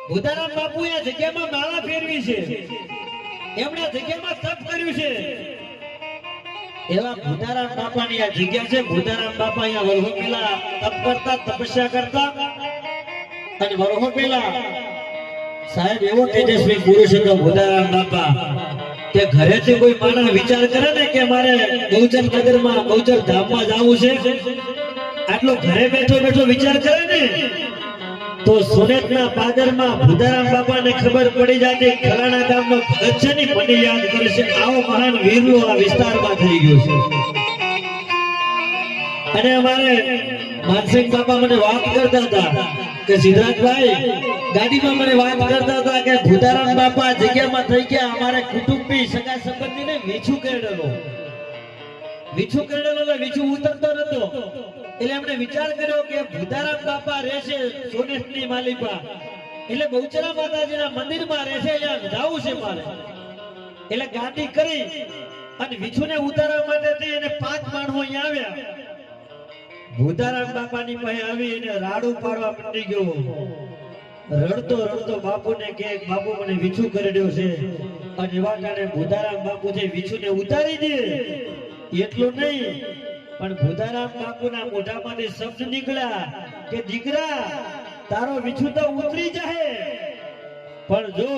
ભૂતારામ બાપુ એ જગ્યામાં માળા ફેરવી છે, એમણે જગ્યામાં તપ કર્યું છે। એવા ભૂતારામ બાપાની આ જગ્યા છે। ભૂતારામ બાપા અહીંયા વર્ષો પહેલા તપ કરતા, તપસ્યા કરતા, અને વર્ષો પહેલા સાહેબ એવો તેજસ્વી પુરુષ હતો ભૂતારામ બાપા કે ઘરેથી કોઈ માણસ વિચાર કરે ને કે મારે ગૌચર નગરમાં, ગૌચર ધામમાં જવું છે, આટલો ઘરે બેઠો બેઠો વિચાર કરે ને તો સુરતના પાદરમાં ભૂતારામ બાપાને ખબર પડી જાય કે ફલાણા ગામનો ભગત છે ને મને યાદ કરે છે। આવો મહાન વીરલો આ વિસ્તારમાં થઈ ગયો છે। અને અમારે માનસિંહ બાપા મને વાત કરતા હતા કે સિદ્ધરાજભાઈ ગાડીમાં મને વાત કરતા હતા કે ભૂતારામ બાપા જગ્યામાં થઈ ગયા, અમારે કુટુંબી સગા સંબંધીને વીછું કેળેલો, વીછું કેળેલો એટલે વીછું ઉતરતો નતો, એટલે એમણે વિચાર કર્યો કે ભૂતારામ બાપા રહેશે સોનેટની માલિપા, એટલે બહુચરા માતાજીના મંદિરમાં રહેશે, અહીંયા જાવું છે મારે। એટલે ગાડી કરી અને વીછુને ઉતારવા માટે થઈ અને 5 માણસો અહીંયા આવ્યા। ભૂતારામ બાપાની પાસે આવી અને રાડું પાડવા માંડી ગયો, રડતો રડતો બાપુને કહે બાપુ મને વીછું કરડ્યો છે, અને એવા કારણે ભૂતારામ બાપુ જે વીછુને ઉતારી દે એટલું નહીં પણ ભૂતારામ બાપુના મોઢામાંથી શબ્દ નીકળ્યા કે દીકરા તારો વીછું તો ઉતરી જાય, પણ જો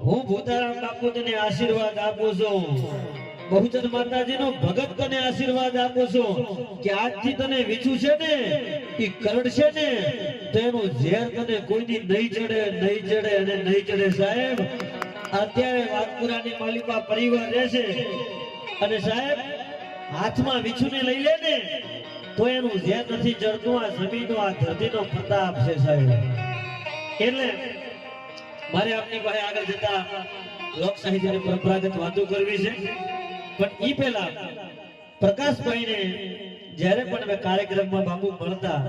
હું ભૂતારામ બાપુ તને આશીર્વાદ આપું છું, બહુચર માતાજીનો ભગત તને આશીર્વાદ આપું છું કે આજથી તને વીછું છે ને એ કરડશે ને તો એનું ઝેર તને કોઈની નહીં ચડે, નહીં ચડે અને નહીં ચડે। સાહેબ અત્યારે વાતપુરાની માલિકા પરિવાર રહેશે અને સાહેબ હાથમાં વીછુને લઈ લે ને તો એનું ઝેર નથી ચડતું। આ જમીનનો, આ ધરતીનો પ્રતાપ છે સાહેબ। એટલે મારે આપની પાસે આગળ જતા લોક સાહિત્યની પરંપરાગત વાતો કરવી છે, પણ ઈ પહેલા પ્રકાશભાઈને જ્યારે પણ કાર્યક્રમમાં બાપુ મળતા